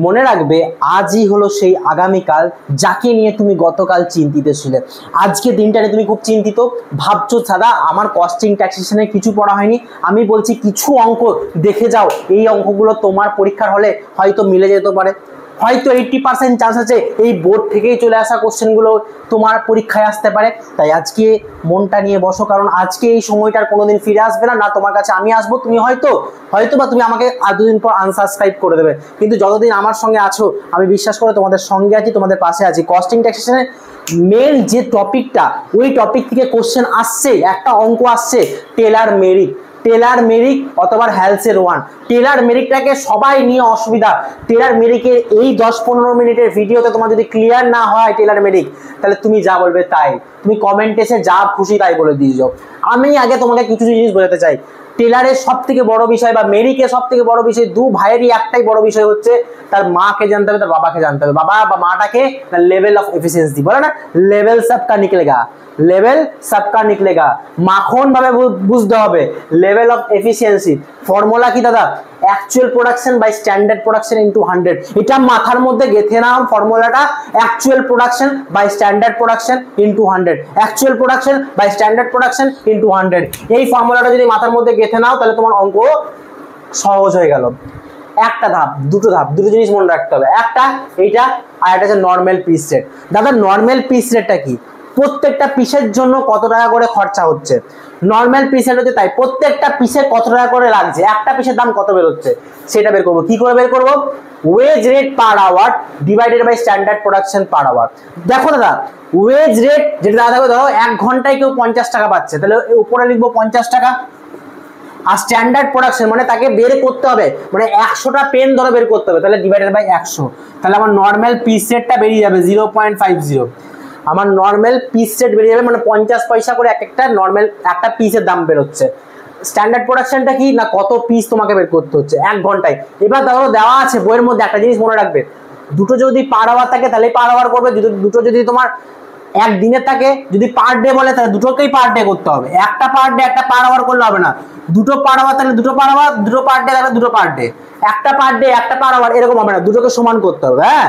মনে রাখবে আজই হলো সেই আগামীকাল যাকে নিয়ে তুমি গতকাল চিন্তিত ছিলে। আজকে দিনটা নিয়ে তুমি খুব চিন্তিত, ভাবছো দাদা আমার কস্টিং ট্যাক্সেশনে কিছু পড়া হয়নি। আমি বলছি কিছু অঙ্ক দেখে যাও, এই অঙ্কগুলো তোমার পরীক্ষার হলে হয়তো মিলে যেতে পারে। হয়তো 80% চান্স আছে এই বোর্ড থেকেই চলে আসা কোশ্চেনগুলো তোমার পরীক্ষায় আসতে পারে। তাই আজকে মনটা নিয়ে বসো, কারণ আজকে এই সময়টার কোনোদিন ফিরে আসবে না। না তোমার কাছে আমি আসবো, তুমি হয়তো বা তুমি আমাকে আর দুদিন পর আনসাবস্ক্রাইব করে দেবে, কিন্তু যতদিন আমার সঙ্গে আছো আমি বিশ্বাস করে তোমাদের সঙ্গে আছি, তোমাদের পাশে আছি। কস্টিং ট্যাক্সেশনের মেন যে টপিকটা, ওই টপিক থেকে কোশ্চেন আসছে, একটা অঙ্ক আসছে টেলার মেরিক অথবা হ্যালসের ওয়ান। টেলার মেরিকটাকে সবাই নিয়ে অসুবিধা। টেলার মেরিকের এই 10-15 মিনিটের ভিডিওতে তোমার যদি ক্লিয়ার না হয় টেলার মেরিক, তাহলে তুমি যা বলবে তাই, তুমি কমেন্টে এসে যা খুশি তাই বলে দিয়ে যাও। আমি আগে তোমাকে কিছু জিনিস বোঝাতে চাই। টেলারের সব থেকে বড় বিষয় বা মেরিকের সব থেকে বড় বিষয়, দু ভাইয়েরই একটাই বড় বিষয় হচ্ছে তার মাকে জানতে হবে, তার বাবাকে জানতে হবে। বাবা বা মাটাকে লেভেল অফ এফিসিয়েন্সি বলে না, লেভেল সবকা নিকলেগা, মাখন ভাবে বুঝতে হবে। লেভেল অফ এফিসিয়েন্সি ফর্মুলা কি দাদা? Actual production by standard production into 100। এটা মাথার মধ্যে গেঁথে নাও ফর্মুলাটা, actual production by standard production into 100, actual production by standard production into 100। এই ফর্মুলাটা যদি মাথার মধ্যে গেঁথে নাও তাহলে তোমার অঙ্ক সহজ হয়ে গেল। একটা ধাপ, দুটো জিনিস মনে রাখতে হবে। একটা এইটা, আর একটা হচ্ছে নর্মাল পিস রেট। দাদা নর্মাল পিস রেটটা কি? প্রত্যেকটা পিসের জন্য কত টাকা করে খরচা হচ্ছে। নর্মাল পিস রেট হচ্ছে তাই, প্রত্যেকটা পিসে কত টাকা করে লাগছে, একটা পিসের দাম কত বেরোচ্ছে সেটা বের করবো। কি করে বের করবো? Wage rate per hour divided by standard production per hour. দেখো দাদা ওয়েজ রেট যেটা দাদা থাকবে, ধরো 1 ঘন্টায় কেউ 50 টাকা পাচ্ছে, তাহলে উপরে লিখবো 50 টাকা। আর স্ট্যান্ডার্ড প্রোডাকশন মানে তাকে বের করতে হবে, মানে 100টা পেন ধরো বের করতে হবে, তাহলে ডিভাইডেড বাই 100। তাহলে আমার নর্মাল পিস রেটটা বেরিয়ে যাবে 0.50। আমার নর্মাল পিস রেট বেরিয়ে যাবে, মানে 50 পয়সা করে একটা নর্মাল একটা পিসের দাম বেরোচ্ছে। স্ট্যান্ডার্ড প্রোডাকশনটা কি না, কত পিস তোমাকে বের করতে হচ্ছে 1 ঘন্টায়। এবার ধরো দেওয়া আছে বইয়ের মধ্যে, একটা জিনিস মনে রাখবে, দুটো যদি পার আওয়ার থাকে তাহলে পার আওয়ার করবে, দুটো যদি তোমার একদিনের থাকে, যদি পার ডে বলে তাহলে দুটোকেই পার ডে করতে হবে। একটা পার ডে একটা পার আওয়ার করলে হবে না, দুটো পার আওয়ার তাহলে দুটো পার আওয়ার, দুটো পার ডে তাহলে দুটো পার ডে, একটা পার ডে একটা পার আওয়ার, এরকম হবে না, দুটোকে সমান করতে হবে। হ্যাঁ,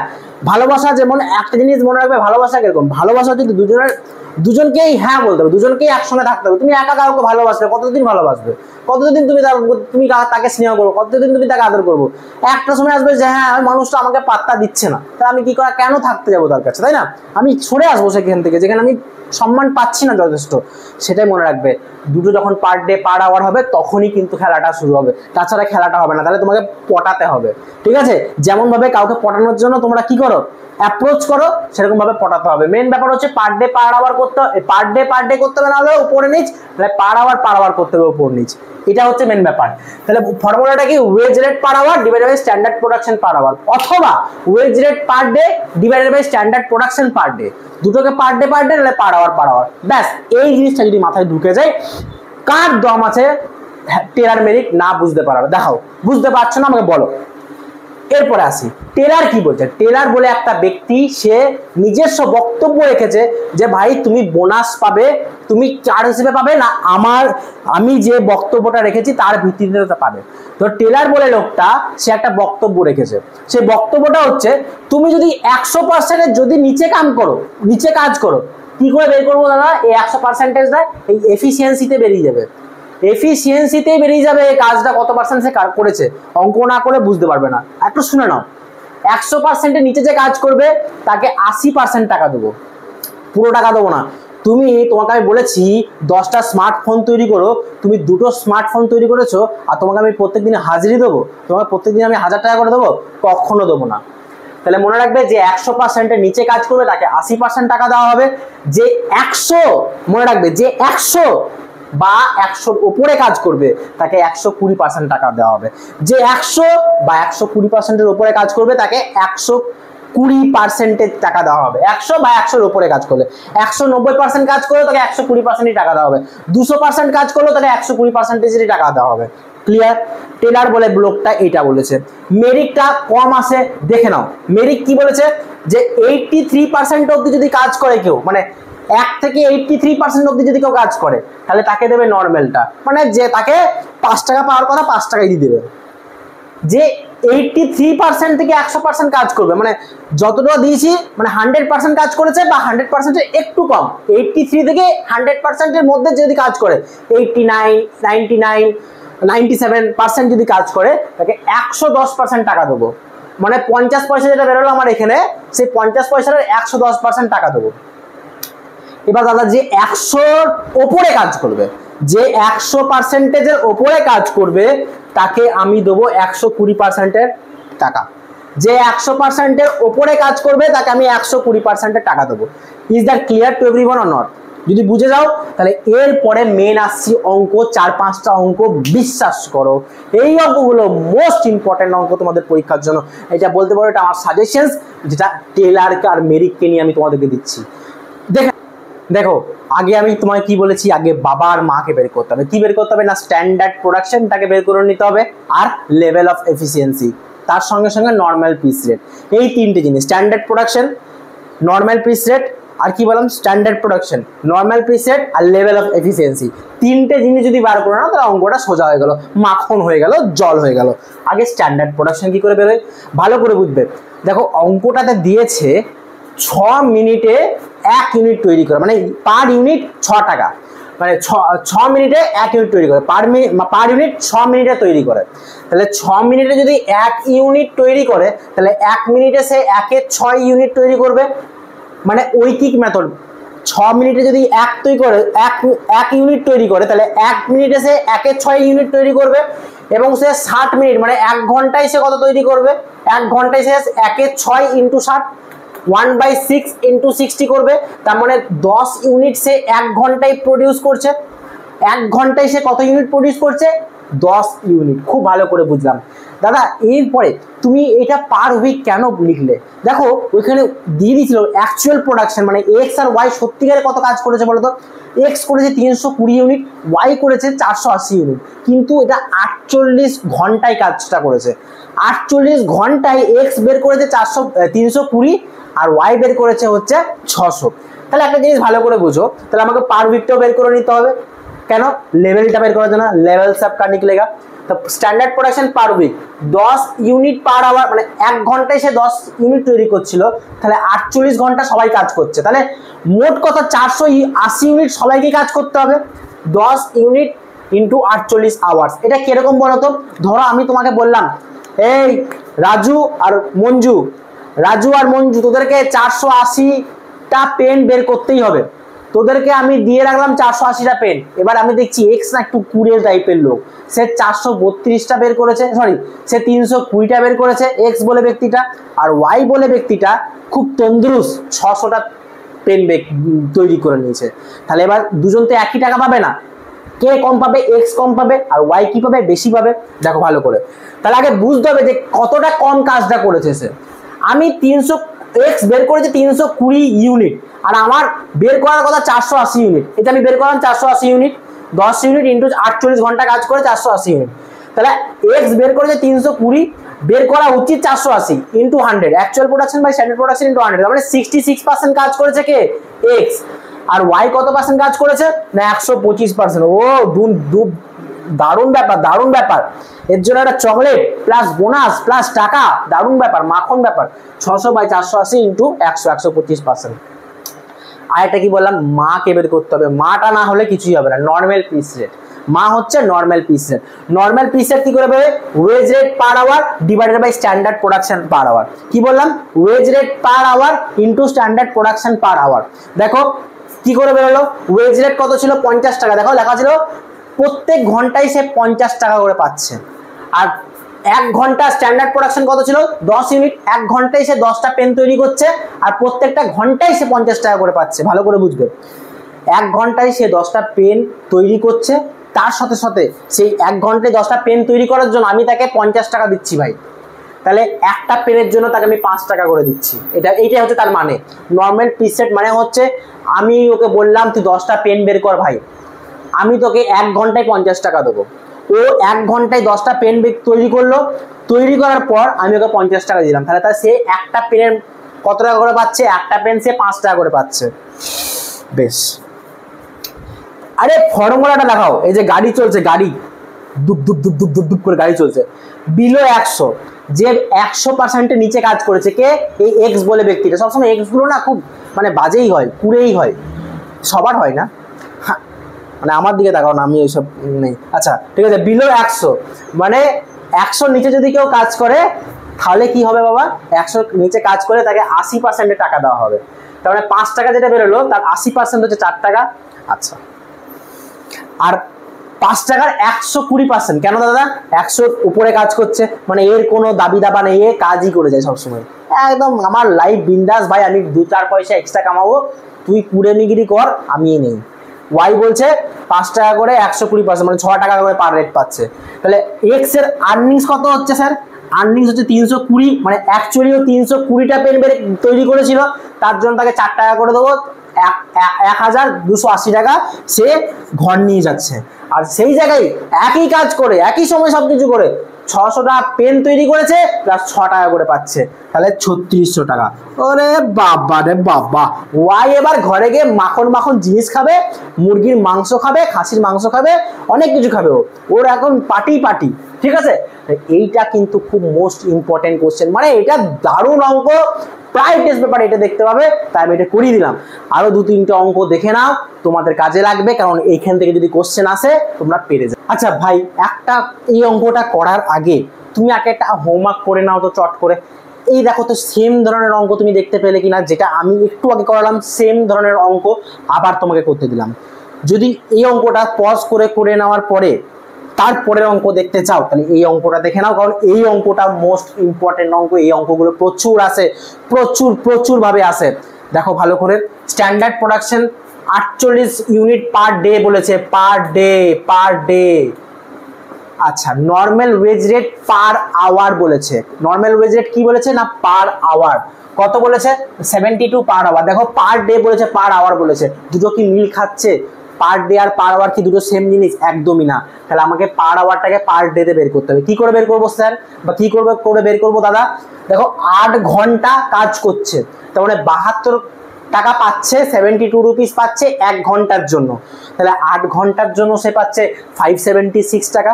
ভালোবাসা যেমন একটা জিনিস মনে রাখবে, ভালোবাসা কিরকম, ভালোবাসা যদি দুজনকেই হ্যাঁ বলতে হবে, দুজনকেই একসঙ্গে থাকতে হবে। তুমি একা কাউকে ভালোবাসবে, কতদিন ভালোবাসবে, কতদিন তুমি তাকে স্নেহ করবো, কতদিন তুমি তাকে আদর করবো। একটা সময় আসবে যে হ্যাঁ ওই মানুষটা আমাকে পাত্তা দিচ্ছে না, তাহলে আমি কি করা, কেন থাকতে যাবো তার কাছে, তাই না? আমি সরে আসবো সেখান থেকে যেখানে আমি সম্মান পাচ্ছি না যথেষ্ট। সেটাই মনে রাখবে, দুটো যখন পার ডে পার আওয়ার হবে তখনই কিন্তু খেলাটা শুরু হবে, তাছাড়া খেলাটা হবে না। তাহলে তোমাকে পটাতে হবে, ঠিক আছে? যেমন ভাবে কাউকে পটানোর জন্য তোমরা কি করো, অ্যাপ্রোচ করো, সেরকম ভাবে পটাতে হবে। মেন ব্যাপার হচ্ছে পার ডে পার আওয়ার করতে হবে, পার ডে করতে হবে, না হলে উপরে নিচ, তাহলে পার আওয়ার করতে হবে উপর নিচ। এটা হচ্ছে মেন ব্যাপার। তাহলে ফর্মুলাটা কি, wage rate per hour divided by standard production per hour, অথবা wage rate per day divided by standard production per day. দুটোকে পার ডে নাহলে পার আওয়ার। ব্যাস, এই জিনিসটা যদি মাথায় ঢুকে যায়, কার দম আছে টেলার মেরিক না বুঝতে পারবে? দেখাও, বুঝতে পারছো না আমাকে বলো। এরপরে আসি, টেলার কি বলছে। টেলার বলে একটা ব্যক্তি, সে নিজস্ব বক্তব্য রেখেছে যে ভাই তুমি বোনাস পাবে, তুমি চার হিসেবে পাবে না, আমি যে বক্তব্যটা রেখেছি তার ভিত্তিতে পাবে। তো টেলার বলে লোকটা, সে একটা বক্তব্য রেখেছে। সেই বক্তব্যটা হচ্ছে, তুমি যদি 100% যদি নিচে কাজ করো, কি করে বের করবো দাদা? এই 100%টা এই এফিসিয়েন্সিতে বেরিয়ে যাবে, এফিসিয়েন্সিতেই বেরিয়ে যাবে কাজটা কত পার্সেন্ট সে করেছে। অঙ্ক না করে বুঝতে পারবে না। একটু শুনে নাও, 100%-এর নিচে যে কাজ করবে তাকে 80% টাকা দেবো, পুরো টাকা দেবো না। তোমাকে আমি বলেছি 10টা স্মার্টফোন তৈরি করো, তুমি 2টো স্মার্টফোন তৈরি করেছো, আর তোমাকে আমি প্রত্যেকদিন হাজিরি দেবো, তোমাকে প্রত্যেকদিন আমি 1000 টাকা করে দেবো? কখনো দেবো না। তাহলে মনে রাখবে, যে 100%-এর নিচে কাজ করবে তাকে 80% টাকা দেওয়া হবে। যে 100, মনে রাখবে, যে 100 বা 100-র উপরে কাজ করবে তাকে 120% টাকা দেওয়া হবে। যে 100 বা 120%-এর উপরে কাজ করবে তাকে 120% টাকা দেওয়া হবে। 100 বা 100-র উপরে কাজ করলে, 190% কাজ করলে তাকে 120% টাকা দেওয়া হবে, 200% কাজ করলে তাকে 120% টাকা দেওয়া হবে। ক্লিয়ার? টেলার বলে ব্লকটা এটা বলেছে। মেরিকটা কম আসে, দেখে নাও মেরিক কি বলেছে, যে 83% অব্দি যদি কাজ করে কেউ, মানে 1 থেকে 83% অব্দি যদি কেউ কাজ করে, তাহলে তাকে দেবে নর্মালটা, মানে যে তাকে 5 টাকা পাওয়ার কথা 5 টাকাই দিয়ে দেবে। যে 83% থেকে 100% কাজ করবে, মানে যতটা দিয়েছি মানে 100% কাজ করেছে বা 100% একটু কম, 83 থেকে 100% এর মধ্যে যদি কাজ করে, 89, 99, 97% যদি কাজ করে, তাকে 110% টাকা দেবো। মানে 50 পয়সা যেটা বেরোলো আমার এখানে, সেই 50 পয়সার 110% টাকা দেবো। এবার দাদা যে 100-র ওপরে কাজ করবে, যে 100%-এর ওপরে কাজ করবে, তাকে আমি দেবো 120%-এর টাকা। যে 100%-এর ওপরে কাজ করবে তাকে আমি 120%-এর টাকা দেবো। Is that clear to everyone or not? যদি বুঝে যাও তাহলে এরপরে মেন আসছি অঙ্ক, 4-5টা অঙ্ক। বিশ্বাস করো এই অঙ্কগুলো মোস্ট ইম্পর্টেন্ট অঙ্ক তোমাদের পরীক্ষার জন্য। এটা বলতে পারো এটা আমার সাজেশনস, যেটা টেলারকে আর মেরিককে নিয়ে আমি তোমাদেরকে দিচ্ছি। দেখো আগে আমি তোমায় কি বলেছি, আগে বাবা আর মাকে বের করতে হবে। কি বের করতে হবে না, স্ট্যান্ডার্ড প্রোডাকশনটাকে বের করে নিতে হবে, আর লেভেল অফ এফিসিয়েন্সি, তার সঙ্গে সঙ্গে নর্মাল পিস রেট। এই তিনটে জিনিস, standard production, normal piece rate, আর কি বললাম, standard production, normal piece rate আর লেভেল অফ এফিসিয়েন্সি। তিনটে জিনিস যদি বার করে নাও তাহলে অঙ্কটা সোজা হয়ে গেল, মাখন হয়ে গেল, জল হয়ে গেল। আগে স্ট্যান্ডার্ড প্রোডাকশন কি করে বেরোয় ভালো করে বুঝবে। দেখো অঙ্কটাতে দিয়েছে 6 মিনিটে 1 ইউনিট তৈরি করে, মানে পার ইউনিট 6 টাকা, মানে 6 মিনিটে 1 ইউনিট তৈরি করে, পার ইউনিট 6 মিনিটে তৈরি করে। তাহলে 6 মিনিটে যদি 1 ইউনিট তৈরি করে, তাহলে 1 মিনিটে সে 1-এ 6 ইউনিট তৈরি করবে। মানে ঐকিক মেথড, 6 মিনিটে যদি 1 তৈরি করে, 1 ইউনিট তৈরি করে, তাহলে 1 মিনিটে সে 1-এ 6 ইউনিট তৈরি করবে। এবং সে 60 মিনিট মানে 1 ঘন্টায় সে কত তৈরি করবে, 1 ঘন্টায় সে 1-এ 6 × 60, 1/6 × 60 করবে। তার মানে 10 ইউনিট সে 1 ঘন্টায় প্রডিউস করছে। 1 ঘন্টায় সে কত ইউনিট প্রডিউস করছে, 10 ইউনিট। খুব ভালো করে বুঝলাম দাদা। এরপরে তুমি এটা পার উইক কেন লিখলে, দেখো ওইখানে দিয়ে দিয়েছিল অ্যাকচুয়াল প্রোডাকশন, মানে এক্স আর ওয়াই সত্যিকারে কত কাজ করেছে বলতো। এক্স করেছে 320 ইউনিট, ওয়াই করেছে 480 ইউনিট, কিন্তু এটা 48 ঘন্টায় কাজটা করেছে। 48 ঘন্টায় এক্স বের করেছে 320 আর ওয়াই বের করেছে হচ্ছে 600। তাহলে একটা জিনিস ভালো করে বুঝো, তাহলে আমাকে পার উইকটাও বের করে নিতে হবে। কেন, লেভেলটা বের করার জন্য, লেভেল সব কা নিকলেগা। তো standard production per week 10 unit per hour, মানে 1 ঘন্টায় সে 10 ইউনিট তৈরি করছিল, তাহলে 48 ঘন্টা সবাই কাজ করছে। তাহলে মোট কথা 480 ইউনিট সবাইকে কাজ করতে হবে। 10 ইউনিট ইন্টু 48 আওয়ার্স। এটা কিরকম বলো তো, ধরো আমি তোমাকে বললাম এই রাজু আর মঞ্জু, তোদেরকে 480টা পেন বের করতেই হবে। তোদেরকে আমি দিয়ে রাখলাম 480টা পেন। এবার আমি দেখছি এক্স না একটু কুড়ে টাইপের লোক, সে 432টা বের করেছে, সরি সে 320টা বের করেছে এক্স বলে ব্যক্তিটা, আর ওয়াই বলে ব্যক্তিটা খুব তন্দুরুস্ত 600টা পেন তৈরি করে নিয়েছে। তাহলে এবার দুজন তো একই টাকা পাবে না, কে কম পাবে, এক্স কম পাবে, আর ওয়াই কি পাবে, বেশি পাবে। দেখো ভালো করে, তাহলে আগে বুঝতে হবে যে কতটা কম কাজটা করেছে সে। আমি এক্স বের করেছে 320 ইউনিট, আর আমার বের করার কথা 480 ইউনিট। এটা আমি বের করলাম 480 ইউনিট, 10 ইউনিট ইন্টু 48 ঘন্টা কাজ করে 480 ইউনিট। তাহলে এক্স বের করেছে 320, বের করা উচিত 480 into 100, actual production by standard production into 100, মানে 66% কাজ করেছে কে, এক্স। আর ওয়াই কত পার্সেন্ট কাজ করেছে না, 125%। ও দারুণ ব্যাপার, দারুণ ব্যাপার। এর জন্য একটা চকলেট প্লাস বোনাস প্লাস টাকা, দারুণ ব্যাপার, মাখন ব্যাপার। 600/480 ইন্টু 100, 125%। আর এটা কি বললাম, মা কে বের করতে হবে। মাটা না হলে কিছুই হবে না, নর্মাল পিস রেট। মা হচ্ছে normal piece rate. Normal piece rate কি করে বেরোবে, wage rate per hour divided by standard production per hour. কি বললাম, wage rate per hour into standard production per hour. দেখো কি করে বেরোলো, ওয়েজ রেট কত ছিল, 50 টাকা। দেখো লেখা ছিল প্রত্যেক ঘন্টায় সে 50 টাকা করে পাচ্ছে। আর 1 ঘন্টা স্ট্যান্ডার্ড প্রোডাকশন কত ছিল, 10 ইউনিট। 1 ঘন্টায় সে 10টা পেন তৈরি করছে, আর প্রত্যেকটা ঘন্টায় সে 50 টাকা করে পাচ্ছে। ভালো করে বুঝবে, 1 ঘন্টায় সে 10টা পেন তৈরি করছে, তার সাথে সাথে সেই 1 ঘন্টায় 10টা পেন তৈরি করার জন্য আমি তাকে 50 টাকা দিচ্ছি ভাই। তাহলে একটা পেনের জন্য তাকে আমি 5 টাকা করে দিচ্ছি। এইটাই হচ্ছে তার মানে। নর্মাল পিস রেট মানে হচ্ছে আমি ওকে বললাম তুই 10টা পেন বের কর ভাই, আমি তোকে 1 ঘন্টায় 50 টাকা দেবো। ও 1 ঘন্টায় 10টা পেন তৈরি করলো, তৈরি করার পর আমি ওকে 50 টাকা দিলাম। তাহলে সে একটা পেনের কত টাকা করে পাচ্ছে, একটা পেন সে 5 টাকা করে পাচ্ছে। বেশ, আরে ফর্মুলাটা দেখাও। এই যে গাড়ি চলছে, গাড়ি দুপ দুপ দুপ দুপ দুপ দুপ করে গাড়ি চলছে, বিলো 100 যে 100%-এর নিচে কাজ করেছে কে, এই এক্স বলে ব্যক্তিটা। সবসময় এক্স গুলো না খুব মানে বাজেই হয়, কুড়েই হয়, সবার হয় না, মানে আমার দিকে তাকাও না, আমি এইসব নেই। আচ্ছা ঠিক আছে, বিলো 100 মানে 100 নিচে যদি কেউ কাজ করে তাহলে কি হবে বাবা, 100 নিচে কাজ করে তাকে 80%-এর টাকা দেওয়া হবে। তার মানে 5 টাকা যেটা বেরোলো তার 80% হচ্ছে 4 টাকা। আচ্ছা, আর 5 টাকার 120%, কেন দাদা? 100 উপরে কাজ করছে মানে এর কোনো দাবি দাবা নেই, এ কাজই করে যায় সবসময়, একদম আমার লাইফ বিন্দাস ভাই, আমি 2-4 পয়সা এক্সট্রা কামাবো, তুই কুড়েমিগিরি কর, আমি নেই। ওয়াই বলছে 5 টাকা করে 120%, মানে 6 টাকা করে পার রেট পাচ্ছে। তাহলে এক্স এর আর্নিংস কত হচ্ছে স্যার? আর্নিংস হচ্ছে 320, মানে অ্যাকচুয়ালিও 320টা পেন তৈরি করেছিল, তার জন্য তাকে 4 টাকা করে দেবো, 1280 টাকা সে ঘর নিয়ে যাচ্ছে। আর সেই জায়গায় একই কাজ করে একই সময় সবকিছু করে 600টা পেন তৈরি করেছে, প্লাস 6 টাকা করে পাচ্ছে, তাহলে 3600 টাকা। ওরে বাবা রে বাবা, ওয়াই এবার ঘরে গিয়ে মাখন মাখন জিনিস খাবে, মুরগির মাংস খাবে, খাসির মাংস খাবে, অনেক কিছু খাবে, ওর এখন পার্টি পার্টি। ঠিক আছে, এইটা কিন্তু খুব মোস্ট ইম্পর্টেন্ট কোশ্চেন, মানে এটা দারুণ অঙ্ক, প্রায় টেস্ট পেপার এটা দেখতে পাবে, তাই আমি এটা করিয়ে দিলাম। আরো 2-3টে অঙ্ক দেখে নাও, তোমাদের কাজে লাগবে, কারণ এইখান থেকে যদি কোশ্চেন আসে তোমরা পেরে যাবে। আচ্ছা ভাই, একটা এই অঙ্কটা করার আগে তুমি আগে একটা হোমওয়ার্ক করে নাও তো চট করে। এই দেখো তো সেম ধরনের অঙ্ক তুমি দেখতে পেলে কিনা, যেটা আমি একটু আগে করালাম সেম ধরনের অঙ্ক আবার তোমাকে করতে দিলাম। যদি এই অঙ্কটা পজ করে করে নেওয়ার পরে তারপরের অঙ্ক দেখতে চাও, তাহলে এই অঙ্কটা দেখে নাও, কারণ এই অঙ্কটা মোস্ট ইম্পর্টেন্ট অঙ্ক। এই অঙ্কগুলো প্রচুর আসে, প্রচুর ভাবে আসে। দেখো ভালো করে, standard production 48 unit per day বলেছে, পার ডে। আচ্ছা, normal wage rate per hour বলেছে। নর্মাল ওয়েজ রেট কি বলেছে না, পার আওয়ার। কত বলেছে? 72 পার আওয়ার। দেখো পার ডে বলেছে, পার আওয়ার বলেছে, দুটো কি মিল খাচ্ছে? পার ডে আর পার আওয়ার কি দুটো সেম জিনিস? একদমই না। তাহলে আমাকে পার আওয়ারটাকে পার ডে তে বের করতে হবে। কি করে বের করবো স্যার, বা কি করে বের করবো দাদা? দেখো 8 ঘন্টা কাজ করছে, তার মানে 72 টাকা পাচ্ছে, 72 রুপিস পাচ্ছে 1 ঘন্টার জন্য। তাহলে 8 ঘন্টার জন্য সে পাচ্ছে 576 টাকা।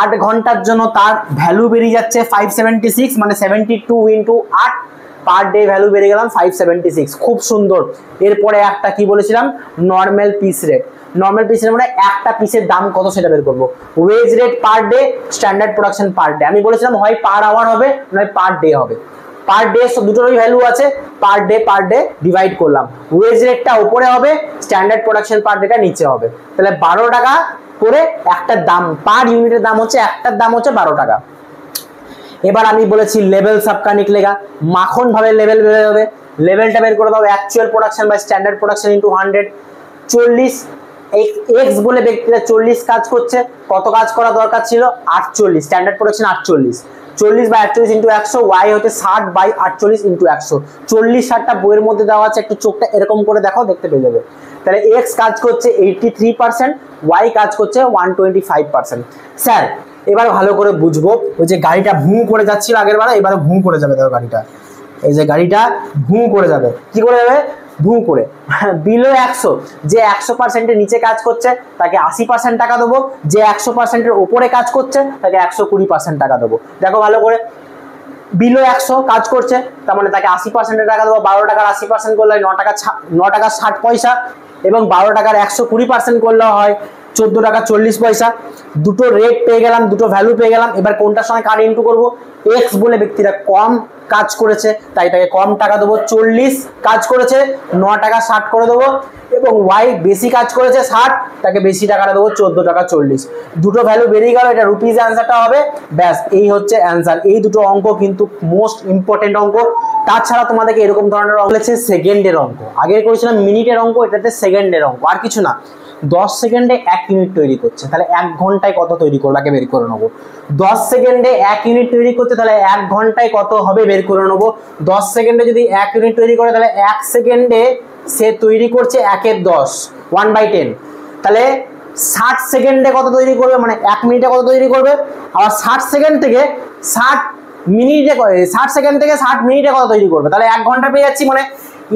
8 ঘন্টার জন্য তার ভ্যালু বেরিয়ে যাচ্ছে 576, মানে 72 ইন্টু 8, পার ডে ভ্যালু বেরিয়ে গেলাম 576। খুব সুন্দর। এরপরে একটা কি বলেছিলাম, normal piece rate. Normal piece rate মানে একটা পিসের দাম কত সেটা বের করবো। Wage rate per day, standard production per day. আমি বলেছিলাম হয় পার আওয়ার হবে নয় পার ডে হবে। পার ডে দুটোরই ভ্যালু আছে, পার ডে ডিভাইড করলাম। ওয়েজ রেটটা উপরে হবে, স্ট্যান্ডার্ড প্রোডাকশন পার ডেটা নিচে হবে। তাহলে 12 টাকা করে একটার দাম, পার ইউনিটের দাম হচ্ছে, একটার দাম হচ্ছে 12 টাকা। এবার আমি বলেছি লেভেল सबका निकलेगा, মাখন ভাবে লেভেল বের হবে। লেভেলটা বের করে দাও, actual production by standard production into 100। 40 X বলে ব্যক্তিটা 40 কাজ করছে, কত কাজ করা দরকার ছিল? 48। Standard production 48, 40 by 48 into 100। Y হচ্ছে 60 বাই 48 ইনটু 100। 40-60টা বইয়ের মধ্যে দেওয়া আছে, একটু চোখটা এরকম করে দেখো, দেখতে পেয়ে যাবে। তাহলে এক্স কাজ করছে 83%, ওয়াই কাজ করছে 125%। স্যার এবার ভালো করে বুঝবো, ওই যে গাড়িটা ভুঁ করে যাচ্ছিল আগের বার, এবারে ভুঁ করে যাবে। দেখো গাড়িটা, এই যে গাড়িটা ভুঁ করে যাবে। কি করে যাবে? ভুঁ করে। বিলো 100, যে 100%-এর নিচে কাজ করছে তাকে 80% টাকা দেবো, যে 100%-এর উপরে কাজ করছে তাকে 120% টাকা দেবো। দেখো ভালো করে, বিলো 100 কাজ করছে, তার মানে তাকে 80% টাকা দেবো। 12 টাকার 80% করলে 9 টাকা 60 পয়সা, এবং 12 টাকার 120% করলে হয় 14 টাকা 40 পয়সা। দুটো রেট পেয়ে গেলাম, দুটো ভ্যালু পেয়ে গেলাম। এবার কোনটার সঙ্গে কার ইনটু করবো? এক্স বলে ব্যক্তিটা কম কাজ করেছে, তাই তাকে কম টাকা দেবো। 40 কাজ করেছে, 9 টাকা 60 করে দেবো। এবং ওয়াই বেশি কাজ করেছে 60, তাকে বেশি টাকাটা দেবো, 14 টাকা 40। দুটো ভ্যালু বেরিয়ে গেল, এটা রুপিজ অ্যান্সারটা হবে। ব্যাস, এই হচ্ছে অ্যান্সার। এই দুটো অঙ্ক কিন্তু মোস্ট ইম্পর্টেন্ট অঙ্ক। তাছাড়া তোমাদেরকে এরকম ধরনের অঙ্ক হচ্ছে সেকেন্ডের অঙ্ক। আগে করেছিলাম মিনিটের অঙ্ক, এটাতে সেকেন্ডের অঙ্ক, আর কিছু না। 10 সেকেন্ডে 1 ইউনিট তৈরি করছে, তাহলে 1 ঘন্টায় কত তৈরি করবে আগে বের করে নেবো। 10 সেকেন্ডে 1 ইউনিট তৈরি করছে, তাহলে 1 ঘন্টায় কত হবে বের করে নেবো। 10 সেকেন্ডে যদি 1 ইউনিট তৈরি করে, তাহলে 1 সেকেন্ডে সে তৈরি করছে 1 এর 10, 1/10। তাহলে 60 সেকেন্ডে কত তৈরি করবে, মানে 1 মিনিটে কত তৈরি করবে। আবার 60 সেকেন্ড থেকে 60 মিনিটে, 60 সেকেন্ড থেকে 60 মিনিটে কত তৈরি করবে। তাহলে 1 ঘন্টা পেয়ে যাচ্ছি, মানে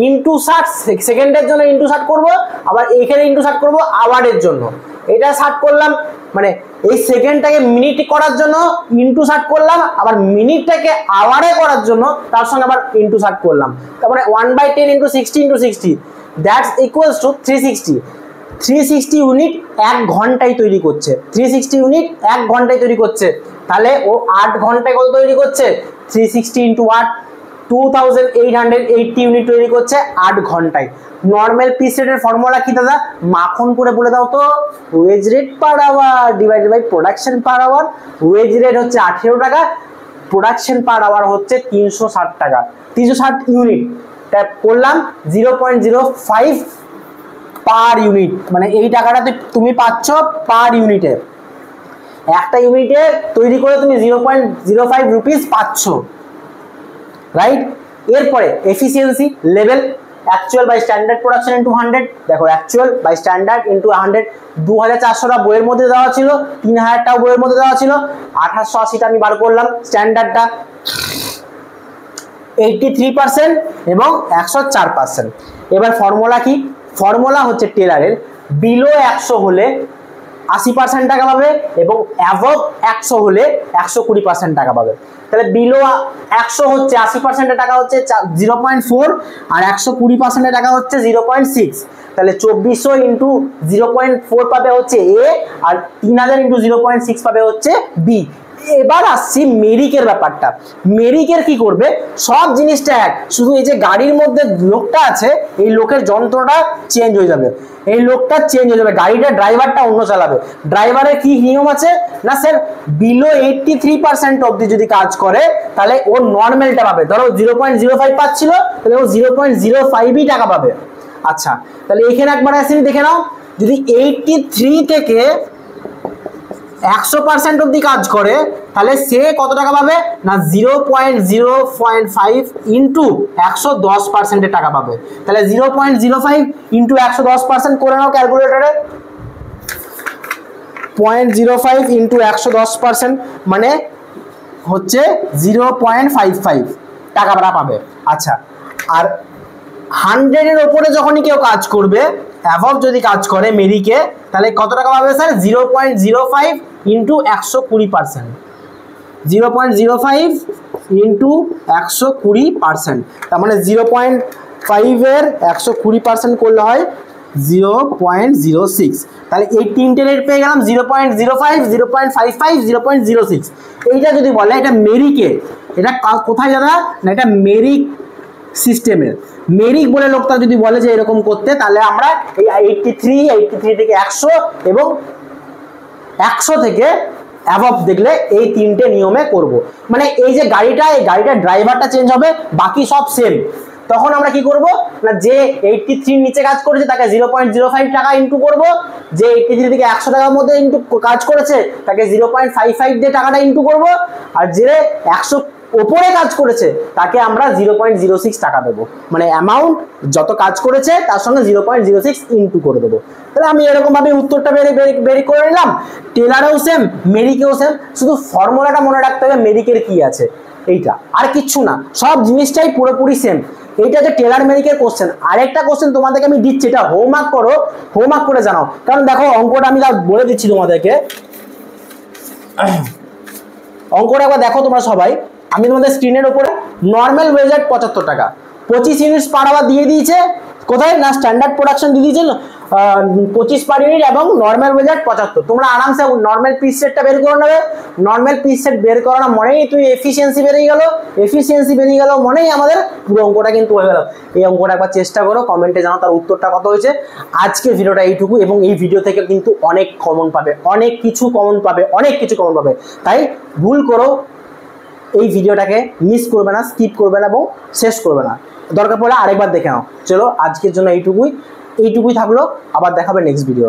ইন্টু 60 সেকেন্ডের জন্য ইন্টু 60 করবো, আবার এখানে ইন্টু 60 করবো আওয়ারের জন্য। এটা 60 করলাম, মানে এই সেকেন্ডটাকে মিনিট করার জন্য ইনটু 60 করলাম, আবার মিনিটটাকে আওয়ারে করার জন্য তার সঙ্গে আবার ইনটু 60 করলাম, তারপরে 1/10 into 60 into 60 that's equals to 360। 360 unit 1 ঘন্টায় তৈরি করছে, 360 ইউনিট 1 ঘন্টায় তৈরি করছে। তাহলে ও 8 ঘন্টায় কত তৈরি করছে? 360 ইনটু 8 2880 ইউনিট তৈরি করছে 8 ঘন্টায়। নর্মাল পিস রেটের ফর্মুলা কি দাদা? মাখন করে বলে দাও তো। Wage rate per hour divided by production per hour. Wage rate হচ্ছে 18 টাকা, প্রোডাকশন পার আওয়ার হচ্ছে 360 টাকা। 360 ইউনিট ট্যাপ করলাম 0.05 পার ইউনিট, মানে এই টাকাটা তুমি পাচ্ছ পার ইউনিটে। একটা ইউনিটে তৈরি করে তুমি 0.05 রুপিস পাচ্ছ, রাইট। এরপরে efficiency level, actual by standard production into 100। দেখো অ্যাকচুয়াল বাই স্ট্যান্ডার্ড ইনটু 100, 2400টা বইয়ের মধ্যে দেওয়া ছিল, 3000টাও বইয়ের মধ্যে দেওয়া ছিল, 2880টা আমি বার করলাম স্ট্যান্ডার্ডটা 83% এবং 104%। এবার ফর্মুলা কি? ফর্মুলা হচ্ছে টেলারের বিলো 100 হলে 80% টাকা পাবে এবং অ্যাবভ 100 হলে 120% টাকা পাবে। তাহলে বিলো 100 হচ্ছে 80% টাকা হচ্ছে 0.4 আর 120% টাকা হচ্ছে 0.6। তাহলে 2400 ইন্টু 0.4 পাবে হচ্ছে এ, আর 3000 ইন্টু 0.6 পাবে হচ্ছে বি। এবার আসছি মেরিকের ব্যাপারটা। মেরিকের কি করবে? সব জিনিসটা এক, শুধু এই যে গাড়ির মধ্যে লোকটা আছে এই লোকের যন্ত্রটা চেঞ্জ হয়ে যাবে, এই লোকটা চেঞ্জ হয়ে যাবে, গাড়িটা ড্রাইভারটা অন্য চালাবে। ড্রাইভারের কি নিয়ম আছে না স্যার, বিলো 83% অবধি যদি কাজ করে তাহলে ও নর্মালটা পাবে। ধরো 0.05 পাচ্ছিল, তাহলে ও 0.05ই টাকা পাবে। আচ্ছা, তাহলে এখানে একবার আসি দেখে নাও, যদি 83 থেকে 100% অবধি কাজ করে তাহলে সে কত টাকা পাবে না 0.05 ইন্টু 110% টাকা পাবে। তাহলে 0.05 ইন্টু 110% করে নাও ক্যালকুলেটরে, 0.05 ইন্টু 110% মানে হচ্ছে 0.55 টাকা পাবে। আচ্ছা, আর 100-এর ওপরে যখনই কেউ কাজ করবে, অ্যাবভ যদি কাজ করে মেরিকে, তাহলে কত টাকা পাবে স্যার? 0.05 ইন্টু 120%, 0.05 ইন্টু 120%, তার মানে 0.5-এর 120% করলে হয় 0.06। তাহলে এই তিনটে রেট পেয়ে গেলাম, 0.05, 0.55, 0.06। এইটা যদি বলে এটা মেরিকে, এটা কোথায় দাদা না এটা মেরিক সিস্টেমের। মেরিক বলে লোকটা যদি বলে যে এরকম করতে, তাহলে আমরা এই 83 থেকে 100 এবং 100 থেকে অ্যাবভ দেখলে এই তিনটে নিয়মে করব। মানে এই যে গাড়িটা, এই গাড়িটার ড্রাইভারটা চেঞ্জ হবে, বাকি সব সেম। তখন আমরা কি করব না, যে 83 নিচে কাজ করেছে তাকে 0.05 টাকা ইনটু করব, যে 83 থেকে 100 টাকার মধ্যে ইনটু কাজ করেছে তাকে 0.55 দিয়ে টাকাটা ইনটু করব, আর যে 100 ওপরে কাজ করেছে তাকে আমরা 0.06 টাকা দেবো। মানে অ্যামাউন্ট যত কাজ করেছে তার সঙ্গে 0.06 ইনটু করে দেবো। তাহলে আমি এরকম ভাবে উত্তরটা বের করে নিলাম। টেলারেও সেম, মেরিকেও সেম, শুধু ফর্মুলাটা মনে রাখতে হবে মেরিকের কি আছে, এইটা আর কিচ্ছু না, সব জিনিসটাই পুরোপুরি সেম। এইটা যে টেলার মেরিকের কোশ্চেন। আরেকটা কোশ্চেন তোমাদেরকে আমি দিচ্ছি, এটা হোমওয়ার্ক করো, হোমওয়ার্ক করে জানাও, কারণ দেখো অঙ্কটা আমি বলে দিচ্ছি তোমাদেরকে। অঙ্কটা একবার দেখো তোমরা সবাই, আমি তোমাদের স্ক্রিনের উপরে নর্মাল ওয়েজ রেট 75 টাকা, 25 ইউনিটস পার আওয়ার দিয়ে দিয়েছে, কোথায় না স্ট্যান্ডার্ড প্রোডাকশন দিয়ে দিয়েছে 25 পার ইউনিট এবং নর্মাল ওয়েজ রেট 75। তোমরা আরামসে নর্মাল পিস সেটটা বের করে নেবে। নর্মাল পিস সেট বের করানো মনেই তুই এফিসিয়েন্সি বেরিয়ে গেল, এফিসিয়েন্সি বেরিয়ে গেল মনেই আমাদের পুরো অঙ্কটা কিন্তু হয়ে গেল। এই অঙ্কটা একবার চেষ্টা করো, কমেন্টে জানাও তার উত্তরটা কত হয়েছে। আজকের ভিডিওটা এইটুকু, এবং এই ভিডিও থেকে কিন্তু অনেক কমন পাবে, অনেক কিছু কমন পাবে, অনেক কিছু কমন পাবে। তাই ভুল করো এই ভিডিওটাকে মিস করবে না, স্কিপ করবে না এবং শেষ করবে না, দরকার পড়লে আরেকবার দেখে নাও। চলো আজকের জন্য এইটুকুই থাকলো, আবার দেখাবে নেক্সট ভিডিও।